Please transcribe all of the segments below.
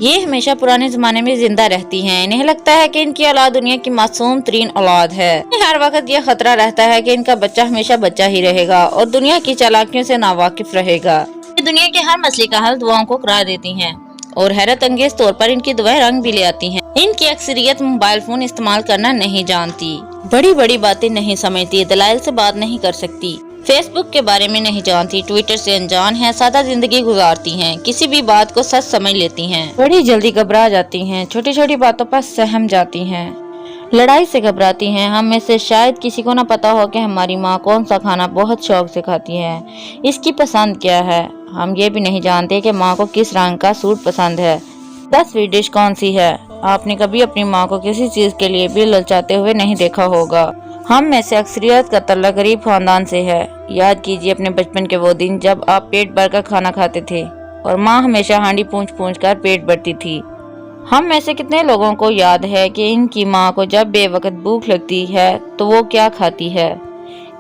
یہ ہمیشہ پرانے زمانے میں زندہ رہتی ہیں۔ انہیں لگتا ہے کہ ان کی اولاد دنیا کی معصوم ترین اولاد ہے۔ ہر وقت یہ خطرہ رہتا ہے کہ ان کا بچہ ہمیشہ بچہ ہی رہے گا اور دنیا کی چالاکیوں سے ناواقف رہے گا۔ یہ دنیا کے ہر مسئلے کا حل دعاؤں کو قرار دیتی ہیں اور حیرت انگیز طور پر ان کی دعائیں رنگ بھی لے آتی ہیں۔ ان کی اکثریت موبائل فون استعمال کرنا نہیں جانتی، بڑی بڑی باتیں نہیں سمجھتی، دلائل سے بات نہیں کر سکتی، فیس بک کے بارے میں نہیں جانتی، ٹویٹر سے انجان ہیں، سادہ زندگی گزارتی ہیں، کسی بھی بات کو سچ سمجھ لیتی ہیں، بڑی جلدی گھبرا جاتی ہیں، چھوٹی چھوٹی باتوں پر سہم جاتی ہیں، لڑائی سے گھبراتی ہیں۔ ہم میں سے شاید کسی کو نہ پتا ہو کہ ہماری ماں کون سا کھانا بہت شوق سے کھاتی ہے، اس کی پسند کیا ہے۔ ہم یہ بھی نہیں جانتے کہ ماں کو کس رنگ کا سوٹ پسند ہے، 10ویں ڈش کون سی ہے۔ آپ نے کبھی اپنی ماں کو کسی چیز کے لیے بھی للچاتے ہوئے نہیں دیکھا ہوگا۔ ہم میں سے اکثریت کا تعلق غریب خاندان سے ہے۔ یاد کیجیے اپنے بچپن کے وہ دن جب آپ پیٹ بھر کر کھانا کھاتے تھے اور ماں ہمیشہ ہانڈی پونچھ پونچھ کر پیٹ بھرتی تھی۔ ہم میں سے کتنے لوگوں کو یاد ہے کہ ان کی ماں کو جب بے وقت بھوک لگتی ہے تو وہ کیا کھاتی ہے؟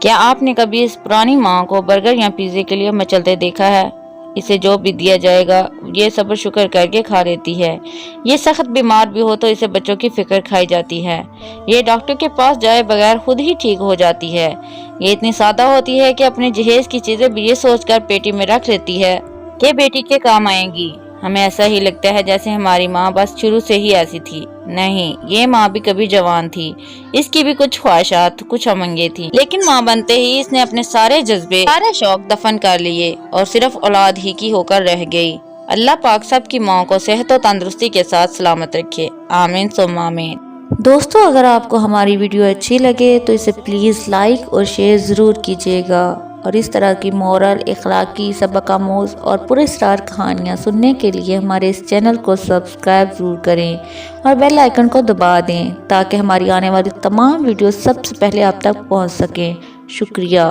کیا آپ نے کبھی اس پرانی ماں کو برگر یا پیزے کے لیے مچلتے دیکھا ہے؟ اسے جو بھی دیا جائے گا یہ صبر شکر کر کے کھا لیتی ہے۔ یہ سخت بیمار بھی ہو تو اسے بچوں کی فکر کھائی جاتی ہے۔ یہ ڈاکٹر کے پاس جائے بغیر خود ہی ٹھیک ہو جاتی ہے۔ یہ اتنی سادہ ہوتی ہے کہ اپنے جہیز کی چیزیں بھی یہ سوچ کر پیٹی میں رکھ لیتی ہے کہ بیٹی کے کام آئیں گی۔ ہمیں ایسا ہی لگتا ہے جیسے ہماری ماں بس شروع سے ہی ایسی تھی۔ نہیں، یہ ماں بھی کبھی جوان تھی، اس کی بھی کچھ خواہشات، کچھ امنگیں تھی، لیکن ماں بنتے ہی اس نے اپنے سارے جذبے، سارے شوق دفن کر لیے اور صرف اولاد ہی کی ہو کر رہ گئی۔ اللہ پاک سب کی ماں کو صحت و تندرستی کے ساتھ سلامت رکھے، آمین ثم آمین۔ دوستو، اگر آپ کو ہماری ویڈیو اچھی لگے تو اسے پلیز لائک اور شیئر ضرور کیجیے گا، اور اس طرح کی مورل، اخلاقی، سبق آموز اور پراسرار کہانیاں سننے کے لیے ہمارے اس چینل کو سبسکرائب ضرور کریں اور بیل آئیکن کو دبا دیں تاکہ ہماری آنے والی تمام ویڈیوز سب سے پہلے آپ تک پہنچ سکیں۔ شکریہ۔